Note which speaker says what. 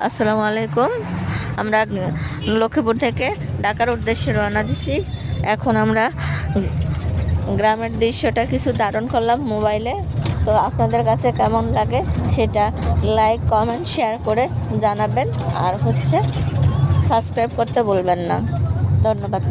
Speaker 1: আসসালামু আলাইকুম। আমরা লক্ষ্মীপুর থেকে ঢাকার উদ্দেশ্যে রওনা দিছি। এখন আমরা গ্রামের দৃশ্যটা কিছু ধারণ করলাম মোবাইলে। তো আপনাদের কাছে কেমন লাগে সেটা লাইক কমেন্ট শেয়ার করে জানাবেন, আর সাবস্ক্রাইব করতে বলবেন না। ধন্যবাদ।